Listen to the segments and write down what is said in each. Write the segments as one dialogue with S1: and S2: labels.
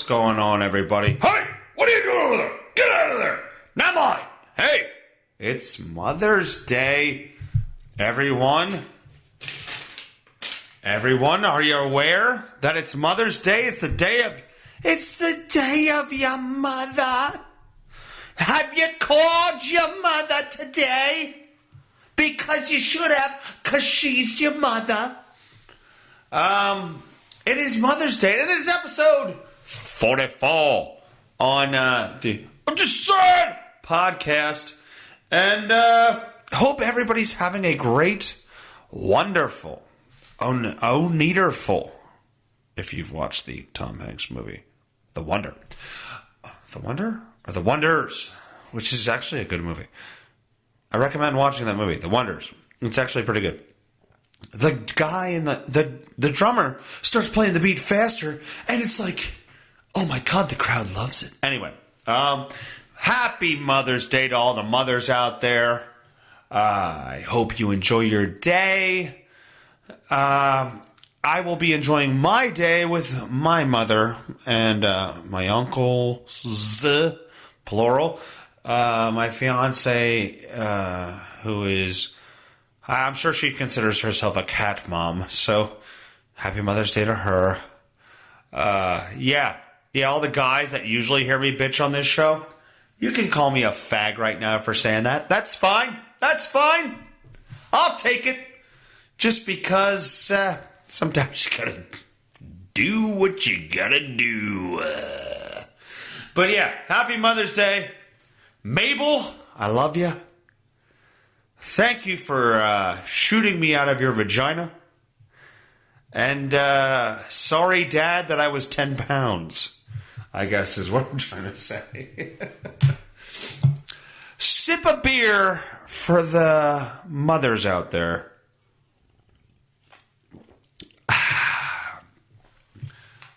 S1: what's going on, everybody? Hey, what are you doing over there? Get out of there. Not mine. Hey, it's Mother's Day, everyone. Everyone, are you aware that it's Mother's Day? It's the day of your mother. Have you called your mother today? Because you should have, because she's your mother. It is Mother's Day, and this is episode 44 on the I'm Just Saying podcast. And hope everybody's having a great, wonderful, neaterful, if you've watched the Tom Hanks movie, The Wonder. The Wonder? Or The Wonders, which is actually a good movie. I recommend watching that movie, The Wonders. It's actually pretty good. The guy in the drummer starts playing the beat faster, and it's like, oh my God, the crowd loves it. Anyway, happy Mother's Day to all the mothers out there. I hope you enjoy your day. I will be enjoying my day with my mother and my uncles, plural. My fiance, who is... I'm sure she considers herself a cat mom, so happy Mother's Day to her. Yeah, all the guys that usually hear me bitch on this show, you can call me a fag right now for saying that. That's fine. I'll take it. Just because sometimes you gotta do what you gotta do. But yeah, happy Mother's Day. Mabel, I love you. Thank you for shooting me out of your vagina. And sorry, Dad, that I was 10 pounds, I guess is what I'm trying to say. Sip a beer for the mothers out there.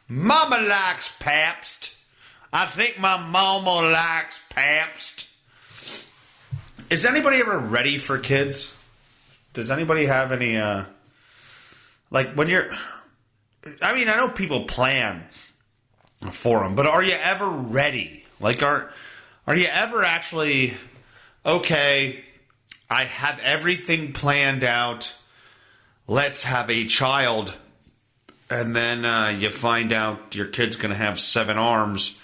S1: Mama likes Pabst. I think my mama likes Pabst. Is anybody ever ready for kids? Does anybody have any, like when you're, I mean, I know people plan for them, but are you ever ready? Like, are you ever actually, okay, I have everything planned out, let's have a child, and then you find out your kid's going to have 7 arms,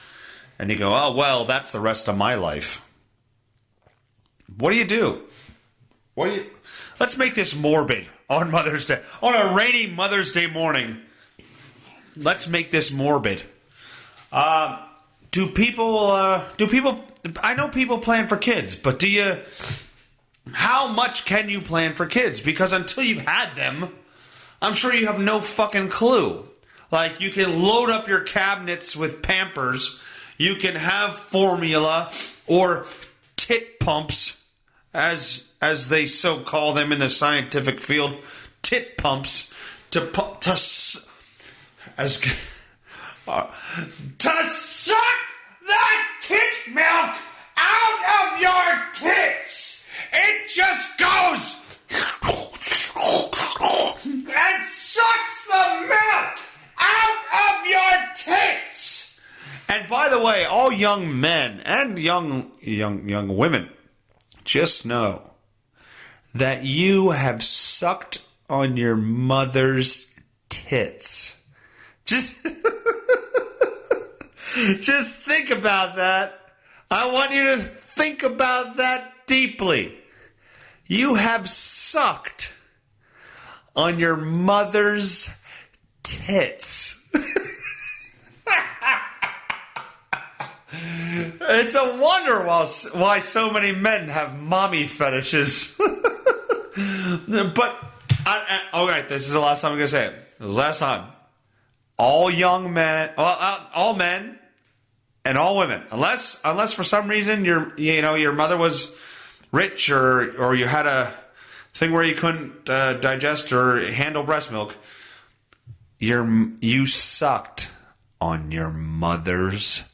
S1: and you go, oh, well, that's the rest of my life. What do you do? Let's make this morbid on Mother's Day. On a rainy Mother's Day morning. Let's make this morbid. Do people, I know people plan for kids, but how much can you plan for kids? Because until you've had them, I'm sure you have no fucking clue. Like, you can load up your cabinets with Pampers, you can have formula or tit pumps, as they so call them in the scientific field, tit pumps, to suck that tit milk out of your tits. It just goes and sucks the milk out of your tits. And by the way, all young men and young women, just know that you have sucked on your mother's tits. Just think about that. I want you to think about that deeply. You have sucked on your mother's tits. It's a wonder why so many men have mommy fetishes. But, all right, this is the last time I'm going to say it. This is the last time. All young men, all men, and all women, unless for some reason your mother was rich or you had a thing where you couldn't digest or handle breast milk, you sucked on your mother's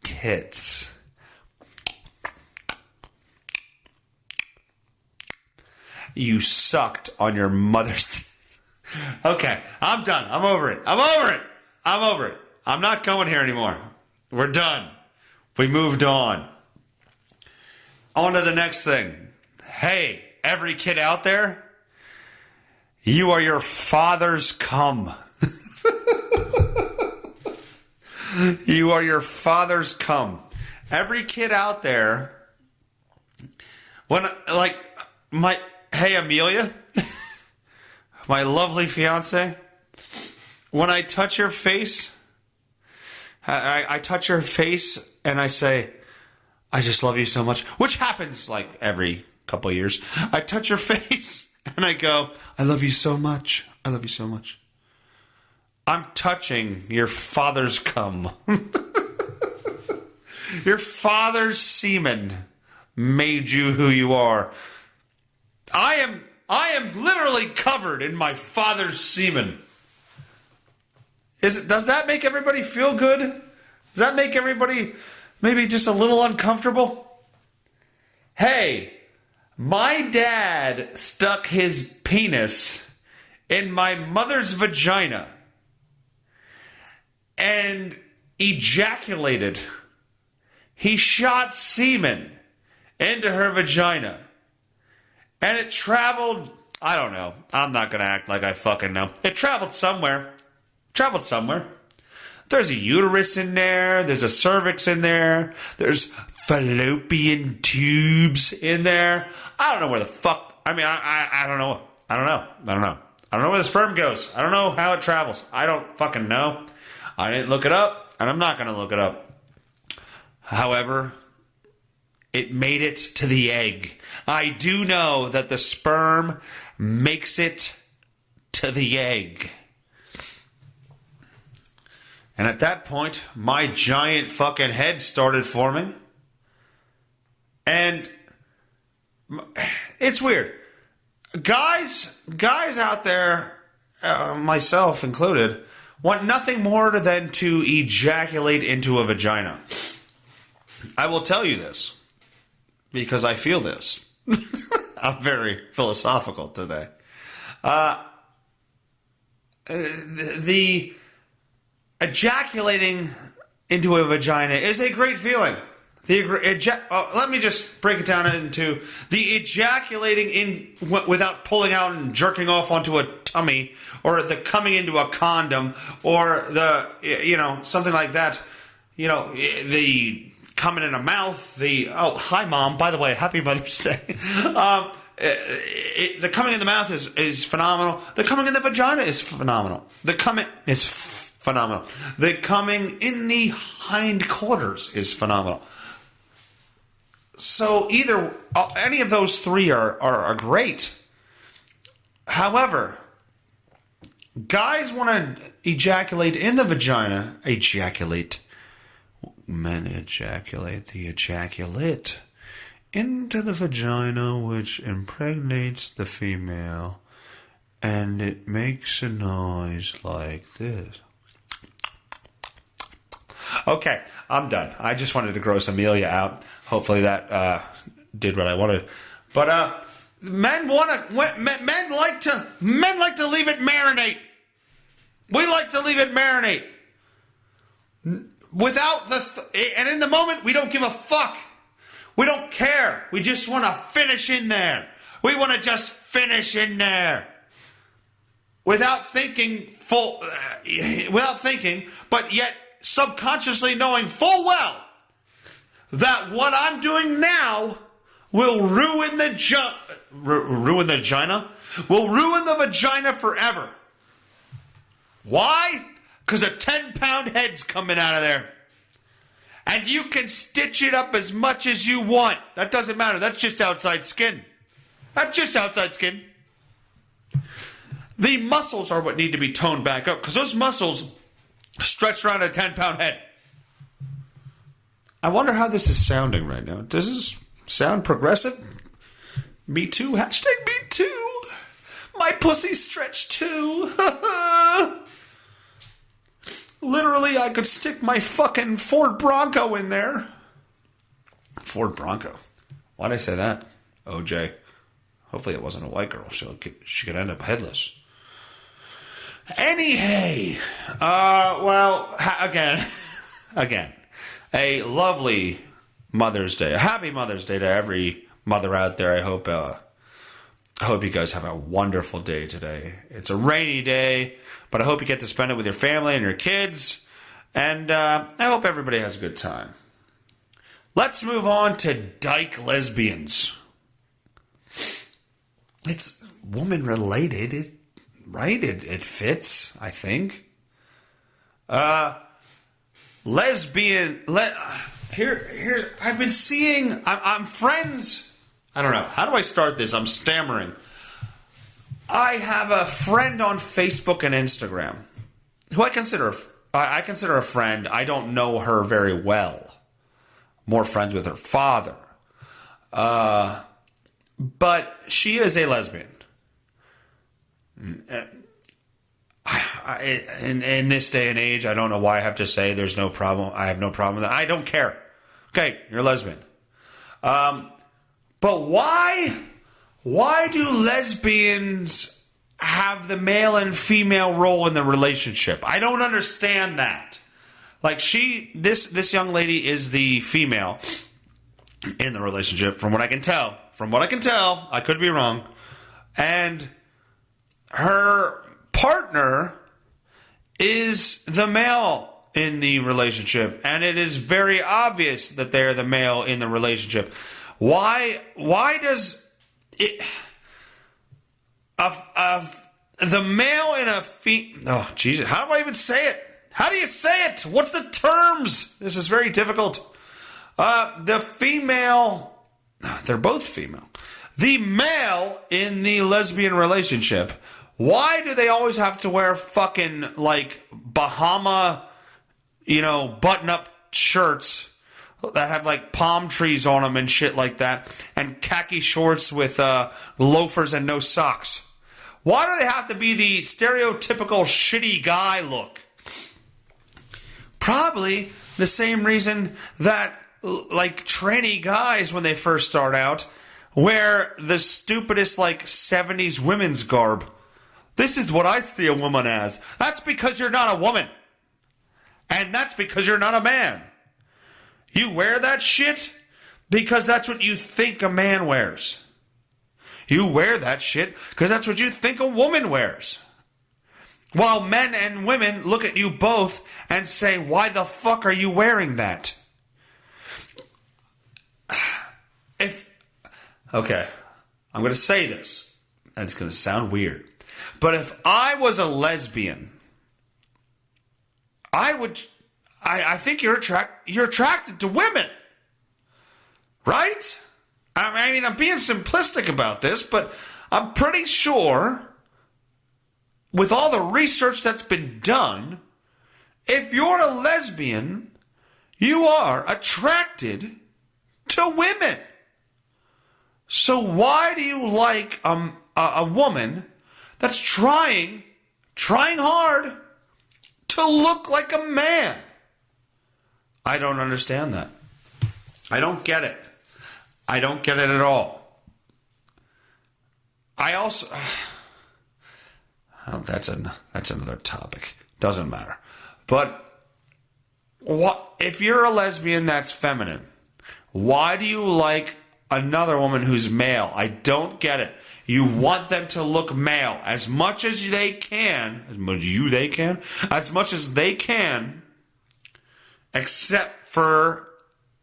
S1: tits. You sucked on your mother's... Okay, I'm done. I'm over it. I'm not going here anymore. We're done. We moved on. On to the next thing. Hey, every kid out there, you are your father's cum. You are your father's cum. Every kid out there, hey Amelia, my lovely fiance, when I touch your face, I touch her face and I say, I just love you so much, which happens like every couple of years. I touch her face and I go, I love you so much. I love you so much. I'm touching your father's cum. Your father's semen made you who you are. I am literally covered in my father's semen. Does that make everybody feel good? Does that make everybody maybe just a little uncomfortable? Hey, my dad stuck his penis in my mother's vagina and ejaculated. He shot semen into her vagina. And it traveled, I don't know. I'm not going to act like I fucking know. It traveled somewhere. There's a uterus in there. There's a cervix in there. There's fallopian tubes in there. I don't know where the fuck. I mean, I don't know. I don't know where the sperm goes. I don't know how it travels. I don't fucking know. I didn't look it up, and I'm not going to look it up. However, it made it to the egg. I do know that the sperm makes it to the egg. And at that point, my giant fucking head started forming. And it's weird. Guys out there, myself included, want nothing more than to ejaculate into a vagina. I will tell you this, because I feel this. I'm very philosophical today. The ejaculating into a vagina is a great feeling. Let me just break it down into the ejaculating in without pulling out and jerking off onto a tummy, or the coming into a condom, or something like that. The coming in a mouth. Hi mom. By the way, happy Mother's Day. The coming in the mouth is phenomenal. The coming in the vagina is phenomenal. The coming in the hindquarters is phenomenal. So any of those three are great. However, guys want to ejaculate in the vagina. Men ejaculate the ejaculate into the vagina, which impregnates the female, and it makes a noise like this. Okay, I'm done. I just wanted to gross Amelia out. Hopefully that did what I wanted. But men like to leave it marinate. We like to leave it marinate. Without and in the moment, we don't give a fuck. We don't care. We just want to finish in there. We want to just finish in there. Without thinking, but yet subconsciously knowing full well that what I'm doing now will ruin the vagina forever. Why? Because a 10-pound head's coming out of there. And you can stitch it up as much as you want. That doesn't matter. That's just outside skin. The muscles are what need to be toned back up, because those muscles stretch around a 10-pound head. I wonder how this is sounding right now. Does this sound progressive? Me too. Hashtag me too. My pussy stretched too. Literally, I could stick my fucking Ford Bronco in there. Ford Bronco. Why'd I say that? OJ. Hopefully it wasn't a white girl. She could end up headless. Again, a lovely Mother's Day. A happy Mother's Day to every mother out there. I hope you guys have a wonderful day today. It's a rainy day, but I hope you get to spend it with your family and your kids. And I hope everybody has a good time. Let's move on to dyke lesbians. It's woman related, right? It fits, I think. Here, I've been seeing, I'm friends. I don't know. How do I start this? I'm stammering. I have a friend on Facebook and Instagram who I consider a friend. I don't know her very well. More friends with her father. But she is a lesbian. In this day and age, I don't know why I have to say there's no problem. I have no problem with that. I don't care. Okay, you're a lesbian. But why do lesbians have the male and female role in the relationship? I don't understand that. Like this young lady is the female in the relationship, from what I can tell. I could be wrong. And her partner is the male in the relationship, and it is very obvious that they're the male in the relationship. Why does it the male in a oh Jesus, how do I even say it? How do you say it? What's the terms? This is very difficult. The female, they're both female. The male in the lesbian relationship, why do they always have to wear fucking like Bahama, button-up shirts that have like palm trees on them and shit like that, and khaki shorts with loafers and no socks? Why do they have to be the stereotypical shitty guy look? Probably the same reason that like tranny guys, when they first start out, wear the stupidest like 70s women's garb. This is what I see a woman as. That's because you're not a woman. And that's because you're not a man. You wear that shit because that's what you think a man wears. You wear that shit because that's what you think a woman wears. While men and women look at you both and say, why the fuck are you wearing that? Okay, I'm going to say this, and it's going to sound weird. But if I was a lesbian, I think you're attracted to women. Right? I mean, I'm being simplistic about this, but I'm pretty sure, with all the research that's been done, if you're a lesbian, you are attracted to women. So why do you like a woman that's trying hard to look like a man? I don't understand that. I don't get it. I don't get it at all. I also... Oh, that's another topic. Doesn't matter. But if you're a lesbian that's feminine, why do you like another woman who's male? I don't get it. You want them to look male as much as they can, except for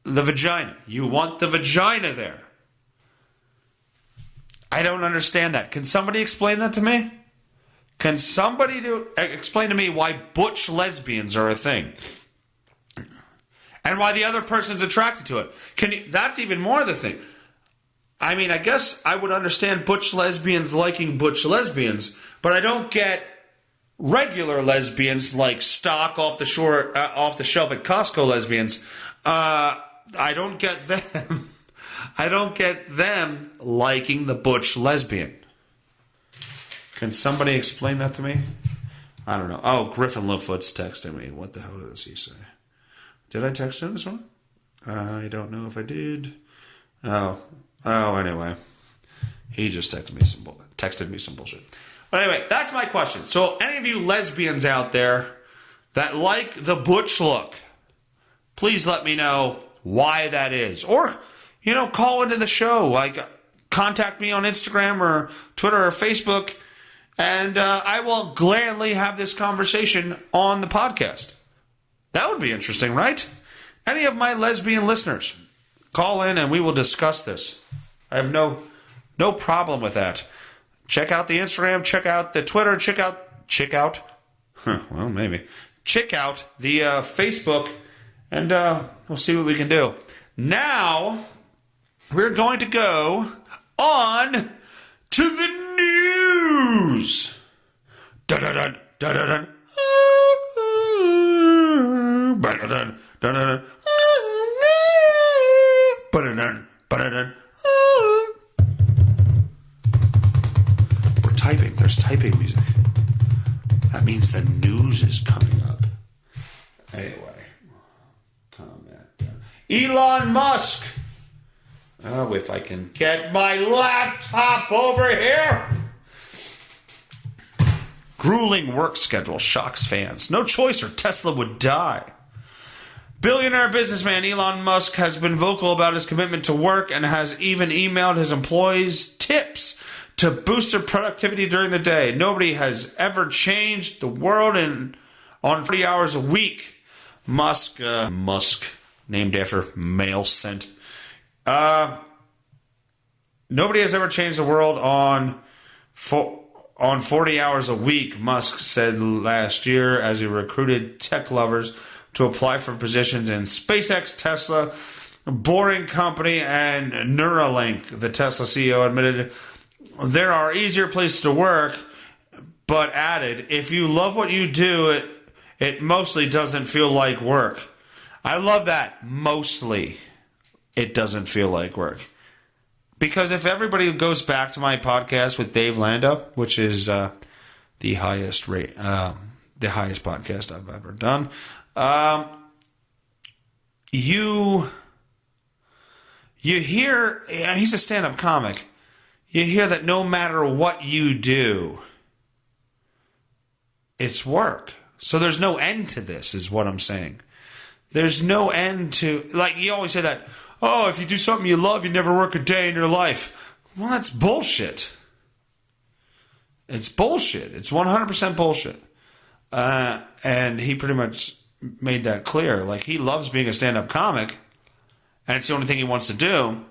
S1: the vagina. You want the vagina there. I don't understand that. Can somebody explain that to me? Can somebody explain to me why butch lesbians are a thing? And why the other person's attracted to it? That's even more the thing. I mean, I guess I would understand butch lesbians liking butch lesbians, but I don't get regular lesbians like stock off the shelf at Costco lesbians. I don't get them. I don't get them liking the butch lesbian. Can somebody explain that to me? I don't know. Oh, Griffin Littlefoot's texting me. What the hell does he say? Did I text him this one? I don't know if I did. Oh, anyway. He just texted me some bullshit. But anyway, that's my question. So any of you lesbians out there that like the butch look, please let me know why that is. Or, call into the show. Like, contact me on Instagram or Twitter or Facebook, and I will gladly have this conversation on the podcast. That would be interesting, right? Any of my lesbian listeners, call in and we will discuss this. I have no problem with that. Check out the Instagram, check out the Twitter, check out the Facebook, and we'll see what we can do. Now, we're going to go on to the news. Dun-dun-dun, dun-dun-dun. Dun-dun-dun, dun-dun-dun. Dun-dun-dun, dun-dun-dun. We're typing. There's typing music. That means the news is coming up. Anyway, comment down. Elon Musk. Oh, if I can get my laptop over here. Grueling work schedule shocks fans. No choice or Tesla would die. Billionaire businessman Elon Musk has been vocal about his commitment to work and has even emailed his employees tips to boost their productivity during the day. Nobody has ever changed the world on 40 hours a week. Musk, named after mail sent. Nobody has ever changed the world on 40 hours a week, Musk said last year as he recruited tech lovers to apply for positions in SpaceX, Tesla, Boring Company, and Neuralink. The Tesla CEO admitted there are easier places to work, but added, if you love what you do, it mostly doesn't feel like work. I love that. Mostly it doesn't feel like work. Because if everybody goes back to my podcast with Dave Lando, which is the highest podcast I've ever done, you hear, he's a stand-up comic. You hear that no matter what you do, it's work. So there's no end to this, is what I'm saying. There's no end to, like, you always say that, oh, if you do something you love, you never work a day in your life. Well, that's bullshit. It's bullshit. It's 100% bullshit. And he pretty much made that clear. Like, he loves being a stand-up comic, and it's the only thing he wants to do.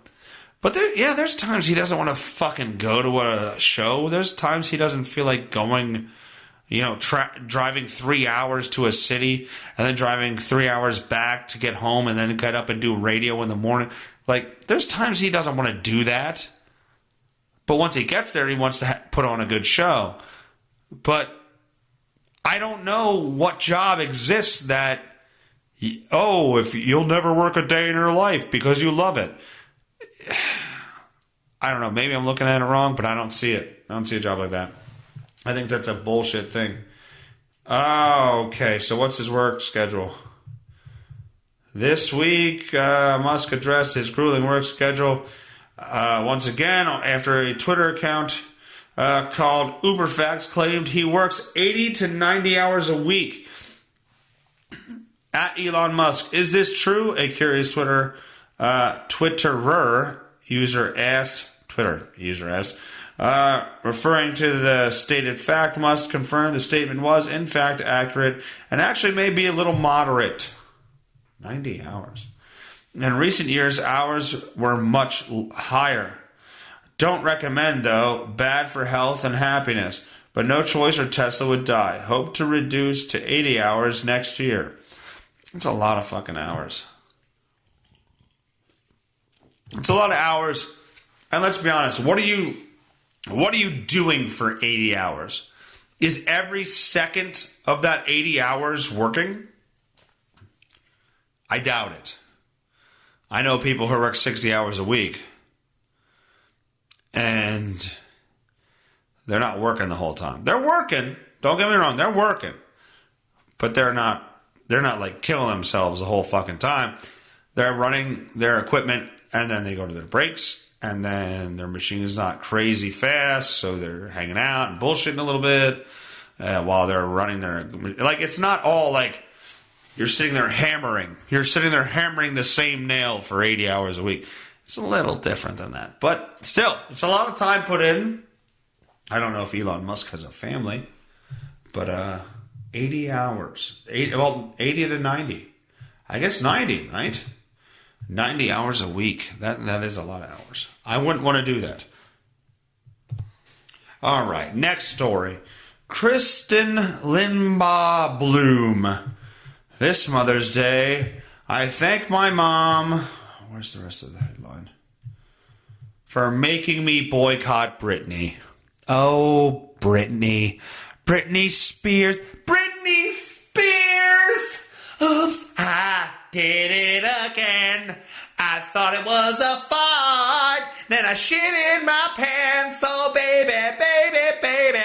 S1: But there's times he doesn't want to fucking go to a show. There's times he doesn't feel like going, driving 3 hours to a city and then driving 3 hours back to get home and then get up and do radio in the morning. Like, there's times he doesn't want to do that. But once he gets there, he wants to put on a good show. But I don't know what job exists that, if you'll never work a day in your life because you love it. I don't know. Maybe I'm looking at it wrong, but I don't see it. I don't see a job like that. I think that's a bullshit thing. Okay, so what's his work schedule? This week, Musk addressed his grueling work schedule once again after a Twitter account called UberFacts claimed he works 80 to 90 hours a week. At Elon Musk, is this true? A curious Twitterer user asked, referring to the stated fact. Musk confirmed the statement was, in fact, accurate and actually may be a little moderate. 90 hours. In recent years, hours were much higher. Don't recommend, though. Bad for health and happiness. But no choice or Tesla would die. Hope to reduce to 80 hours next year. It's a lot of fucking hours. It's a lot of hours. And let's be honest, what are you doing for 80 hours? Is every second of that 80 hours working? I doubt it. I know people who work 60 hours a week, and they're not working the whole time. They're working. Don't get me wrong. They're working. But they're not like killing themselves the whole fucking time. They're running their equipment, and then they go to their breaks, and then their machine is not crazy fast, so they're hanging out and bullshitting a little bit while they're running their... Like, it's not all like you're sitting there hammering. You're sitting there hammering the same nail for 80 hours a week. It's a little different than that. But still, it's a lot of time put in. I don't know if Elon Musk has a family, but 80 hours. 80 to 90. I guess 90, right? 90 hours a week. That is a lot of hours. I wouldn't want to do that. All right, next story. Kristen Limbaugh Bloom. This Mother's Day, I thank my mom... Where's the rest of the headline? For making me boycott Britney. Oh, Britney. Britney Spears. Britney Spears! Oops, I did it again. I thought it was a fart. Then I shit in my pants. Oh, baby, baby, baby.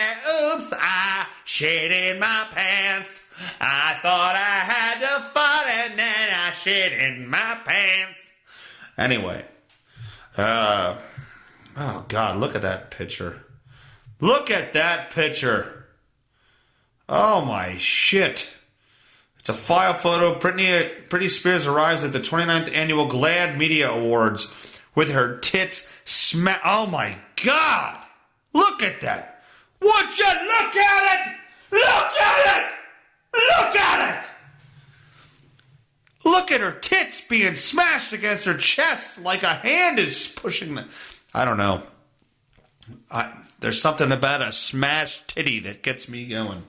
S1: Oops, I shit in my pants. I thought I had to fart and then I shit in my pants. Anyway. Oh, God, look at that picture. Look at that picture. Oh, my shit. It's a file photo. Britney Spears arrives at the 29th Annual GLAAD Media Awards with her tits Oh, my God. Look at that. Would you look at it? Look at it. Look at it. Look at her tits being smashed against her chest like a hand is pushing them. I don't know. There's something about a smashed titty that gets me going.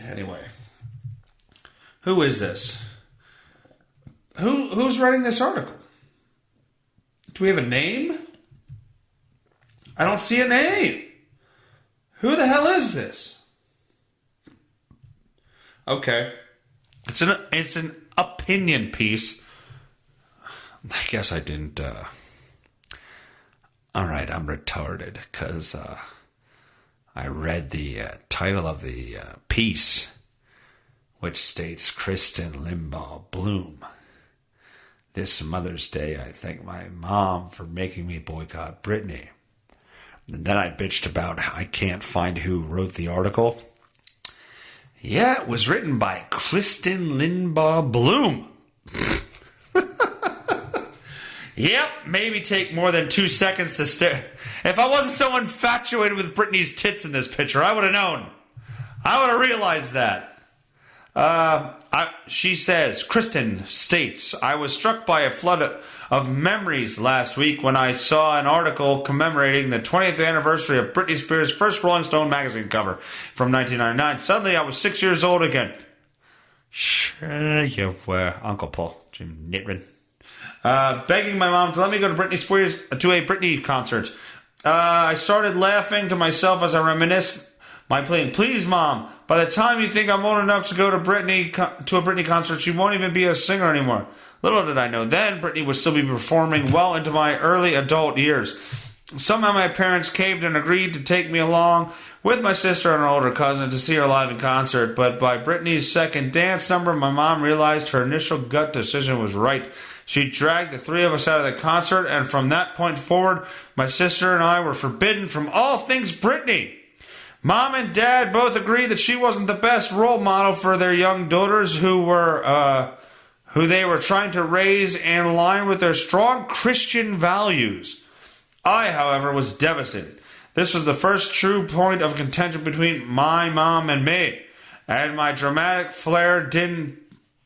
S1: Anyway. Who is this? Who's writing this article? Do we have a name? I don't see a name. Who the hell is this? Okay. It's an opinion piece. I guess I didn't... All right, I'm retarded because I read the title of the piece, which states Kristen Limbaugh Bloom. This Mother's Day, I thank my mom for making me boycott Britney. And then I bitched about I can't find who wrote the article. Yeah, it was written by Kristen Limbaugh Bloom. Yep, maybe take more than 2 seconds to stare. If I wasn't so infatuated with Britney's tits in this picture, I would have known. I would have realized that. She says, Kristen states, I was struck by a flood of memories last week when I saw an article commemorating the 20th anniversary of Britney Spears' first Rolling Stone magazine cover from 1999. Suddenly, I was 6 years old again. Sure you were, Uncle Paul, Jim Nitrin. Begging my mom to let me go to a Britney concert. I started laughing to myself as I reminisced my plea. Please, Mom, by the time you think I'm old enough to go to a Britney concert, she won't even be a singer anymore. Little did I know then, Britney would still be performing well into my early adult years. Somehow my parents caved and agreed to take me along with my sister and her older cousin to see her live in concert. But by Britney's second dance number, my mom realized her initial gut decision was right. She dragged the three of us out of the concert, and from that point forward, my sister and I were forbidden from all things Britney. Mom and Dad both agreed that she wasn't the best role model for their young daughters who they were trying to raise in line with their strong Christian values. I, however, was devastated. This was the first true point of contention between my mom and me, and my dramatic flair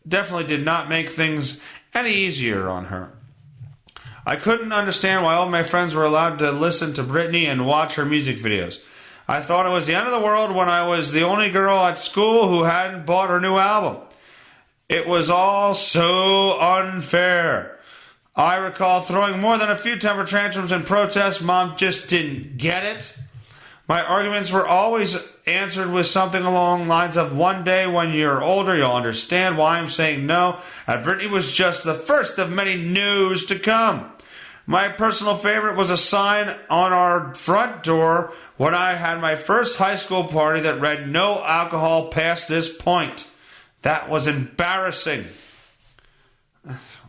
S1: definitely did not make things any easier on her. I couldn't understand why all my friends were allowed to listen to Britney and watch her music videos. I thought it was the end of the world when I was the only girl at school who hadn't bought her new album. It was all so unfair. I recall throwing more than a few temper tantrums in protest. Mom just didn't get it. My arguments were always answered with something along the lines of, one day when you're older, you'll understand why I'm saying no. And Britney was just the first of many no's to come. My personal favorite was a sign on our front door when I had my first high school party that read, no alcohol past this point. That was embarrassing.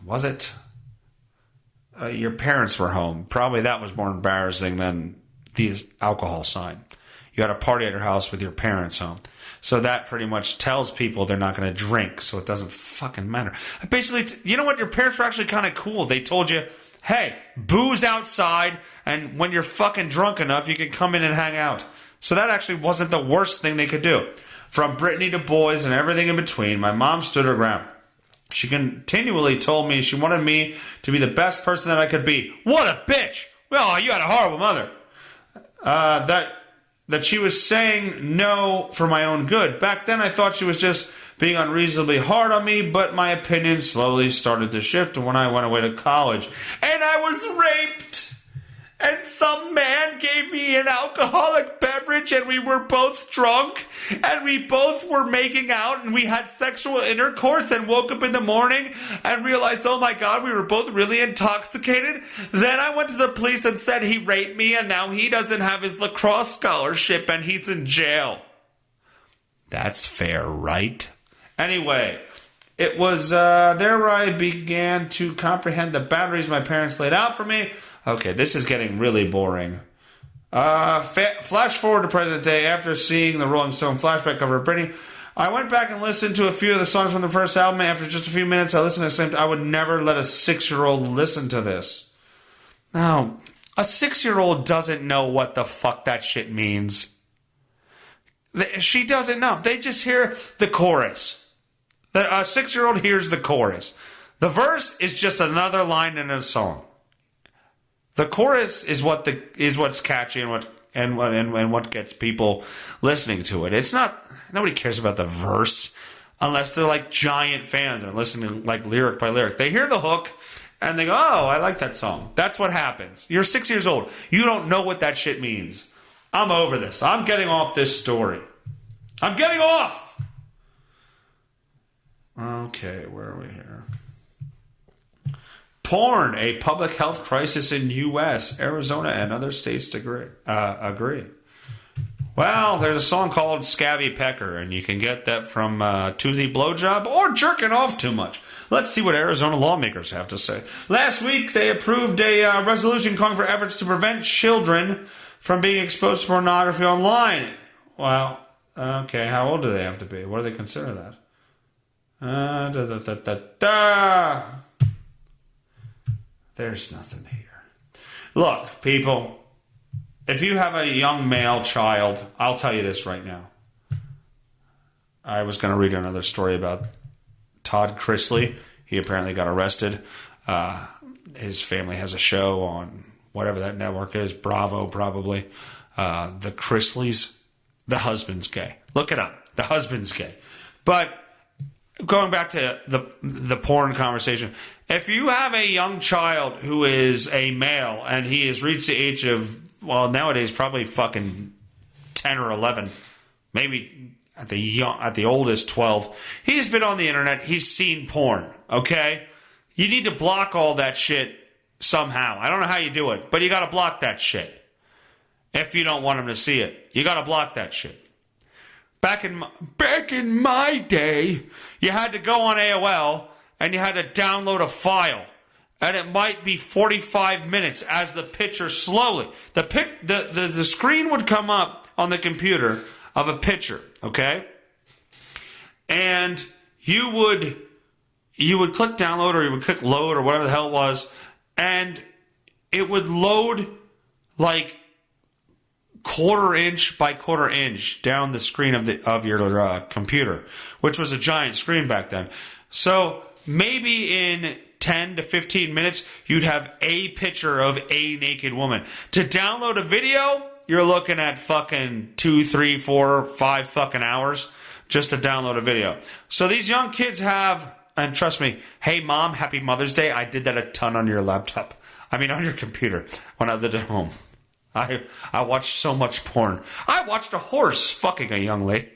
S1: Was it? your parents were home. Probably that was more embarrassing than the alcohol sign. You had a party at your house with your parents home. So that pretty much tells people they're not going to drink, so it doesn't fucking matter. Basically, you know what? Your parents were actually kind of cool. They told you, hey, booze outside, and when you're fucking drunk enough, you can come in and hang out. So that actually wasn't the worst thing they could do. From Brittany to boys and everything in between, my mom stood her ground. She continually told me she wanted me to be the best person that I could be. What a bitch! Well, you had a horrible mother. That she was saying no for my own good. Back then, I thought she was just being unreasonably hard on me, but my opinion slowly started to shift when I went away to college. And I was raped! And some man gave me an alcoholic beverage, and we were both drunk, and we both were making out, and we had sexual intercourse, and woke up in the morning and realized, oh my God, we were both really intoxicated. Then I went to the police and said he raped me, and now he doesn't have his lacrosse scholarship, and he's in jail. That's fair, right? Anyway, it was there where I began to comprehend the boundaries my parents laid out for me. Okay, this is getting really boring. Flash forward to present day. After seeing the Rolling Stone flashback cover of Britney, I went back and listened to a few of the songs from the first album. After just a few minutes, I listened to the same. I would never let a 6-year-old listen to this. No, a 6-year-old doesn't know what the fuck that shit means. She doesn't know. They just hear the chorus. A 6-year-old hears the chorus. The verse is just another line in a song. The chorus is what's catchy and what gets people listening to it. It's not, nobody cares about the verse unless they're like giant fans and listening like lyric by lyric. They hear the hook and they go, oh, I like that song. That's what happens. You're 6 years old. You don't know what that shit means. I'm over this. I'm getting off this story. I'm getting off. Okay, where are we here? Porn, a public health crisis in U.S., Arizona, and other states agree. Well, there's a song called Scabby Pecker, and you can get that from Toothy Blowjob or jerking off too much. Let's see what Arizona lawmakers have to say. Last week, they approved a resolution calling for efforts to prevent children from being exposed to pornography online. Well, okay, how old do they have to be? What do they consider that? There's nothing here. Look, people, if you have a young male child, I'll tell you this right now. I was going to read another story about Todd Chrisley. He apparently got arrested. His family has a show on whatever that network is, Bravo probably. The Chrisleys, the husband's gay. Look it up. The husband's gay. But going back to the porn conversation, if you have a young child who is a male and he has reached the age of, well, nowadays probably fucking 10 or 11, maybe at the oldest 12, he's been on the internet, he's seen porn, okay? You need to block all that shit somehow. I don't know how you do it, but you got to block that shit. If you don't want him to see it, you got to block that shit. Back in my day, you had to go on AOL and you had to download a file, and it might be 45 minutes as the picture slowly. The screen would come up on the computer of a picture, okay, and you would click download or you would click load or whatever the hell it was, and it would load like quarter inch by quarter inch down the screen of your computer, which was a giant screen back then. So maybe in 10 to 15 minutes, you'd have a picture of a naked woman. To download a video, you're looking at fucking 2, 3, 4, 5 fucking hours just to download a video. So these young kids have, and trust me, hey mom, happy Mother's Day. I did that a ton on your laptop. I mean, on your computer when I lived at home. I watched so much porn. I watched a horse fucking a young lady.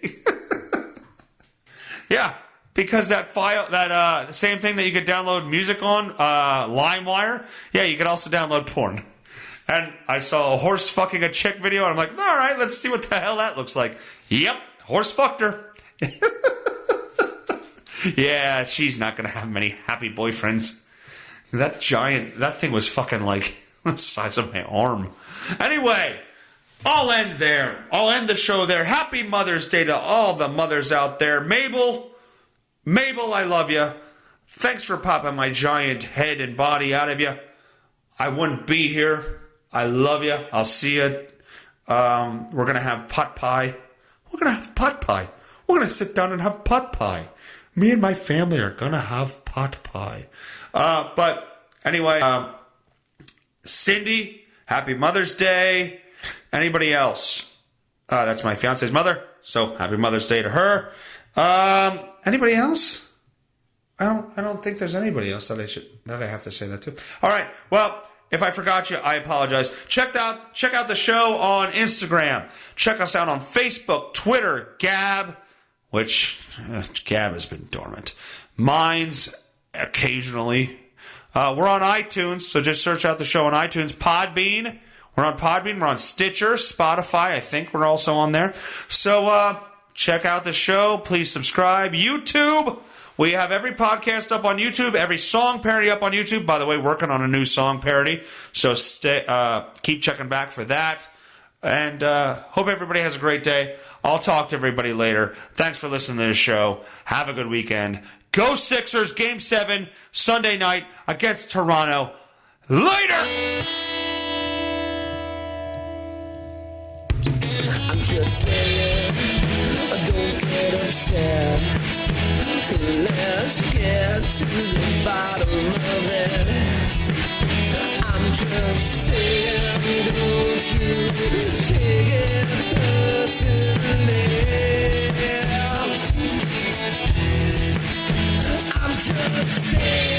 S1: Yeah, because that file, that same thing that you could download music on, LimeWire, yeah, you could also download porn. And I saw a horse fucking a chick video, and I'm like, all right, let's see what the hell that looks like. Yep, horse fucked her. Yeah, she's not going to have many happy boyfriends. That thing was fucking like the size of my arm. Anyway, I'll end there. I'll end the show there. Happy Mother's Day to all the mothers out there. Mabel, I love you. Thanks for popping my giant head and body out of you. I wouldn't be here. I love you. I'll see you. We're going to have pot pie. We're going to have pot pie. We're going to sit down and have pot pie. Me and my family are going to have pot pie. But anyway, Cindy, happy Mother's Day. Anybody else? That's my fiance's mother. So happy Mother's Day to her. Anybody else? I don't think there's anybody else that I have to say that to. All right. Well, if I forgot you, I apologize. Check out the show on Instagram. Check us out on Facebook, Twitter, Gab, which Gab has been dormant. Mine's occasionally. We're on iTunes, so just search out the show on iTunes. Podbean. We're on Podbean. We're on Stitcher, Spotify. I think we're also on there. So check out the show. Please subscribe. YouTube. We have every podcast up on YouTube, every song parody up on YouTube. By the way, working on a new song parody, so keep checking back for that. And hope everybody has a great day. I'll talk to everybody later. Thanks for listening to the show. Have a good weekend. Go Sixers, Game 7, Sunday night against Toronto. Later!
S2: I'm just saying, don't get upset. Let's get to the bottom of it. I'm just saying, don't you take it personally. I'm just saying.